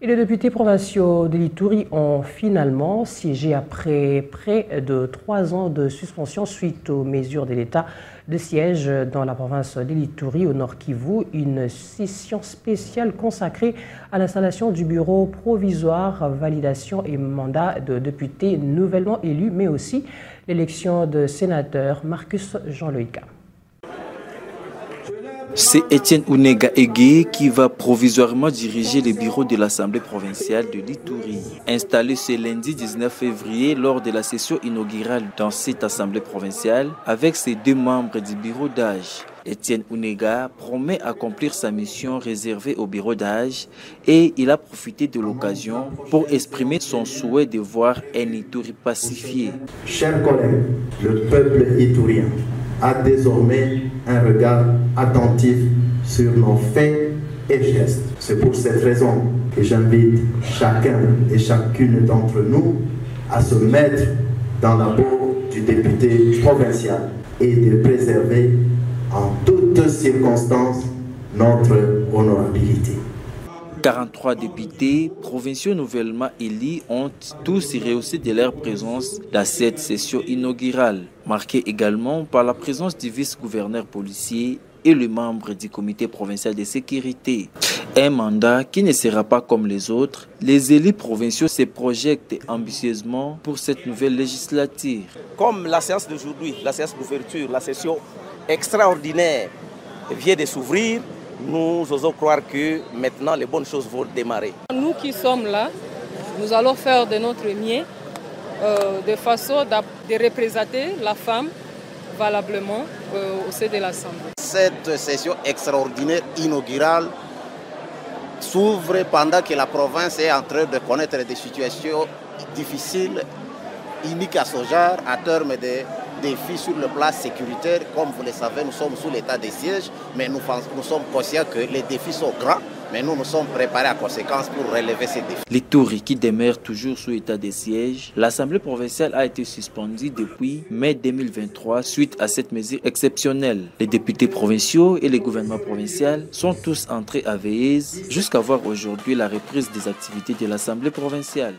Et les députés provinciaux de l'Ituri ont finalement siégé après près de 3 ans de suspension suite aux mesures de l'État de siège dans la province de l'Ituri au Nord Kivu. Une session spéciale consacrée à l'installation du bureau provisoire, validation et mandat de députés nouvellement élus, mais aussi l'élection de sénateur Marcus Jean-Loïka. C'est Étienne Unega Ege qui va provisoirement diriger le bureau de l'Assemblée provinciale de l'Ituri. Installé ce lundi 19 février lors de la session inaugurale dans cette Assemblée provinciale avec ses 2 membres du bureau d'âge. Étienne Unega promet accomplir sa mission réservée au bureau d'âge et il a profité de l'occasion pour exprimer son souhait de voir un Ituri pacifié. Chers collègues, le peuple iturien a désormais un regard attentif sur nos faits et gestes. C'est pour cette raison que j'invite chacun et chacune d'entre nous à se mettre dans la peau du député provincial et de préserver en toutes circonstances notre honorabilité. 43 députés provinciaux nouvellement élus ont tous rehaussé de leur présence dans cette session inaugurale, marquée également par la présence du vice-gouverneur policier et le membre du comité provincial de sécurité. Un mandat qui ne sera pas comme les autres, les élus provinciaux se projettent ambitieusement pour cette nouvelle législature. Comme la séance d'aujourd'hui, la séance d'ouverture, la session extraordinaire vient de s'ouvrir, nous osons croire que maintenant les bonnes choses vont démarrer. Nous qui sommes là, nous allons faire de notre mieux de façon de représenter la femme valablement au sein de l'Assemblée. Cette session extraordinaire inaugurale s'ouvre pendant que la province est en train de connaître des situations difficiles, uniques à ce genre, à terme de défis sur le plan sécuritaire. Comme vous le savez, nous sommes sous l'état de siège, mais nous sommes conscients que les défis sont grands, mais nous sommes préparés à conséquence pour relever ces défis. L'Ituri qui demeure toujours sous état de siège, l'Assemblée provinciale a été suspendue depuis mai 2023 suite à cette mesure exceptionnelle. Les députés provinciaux et le gouvernement provincial sont tous entrés à veilleuse jusqu'à voir aujourd'hui la reprise des activités de l'Assemblée provinciale.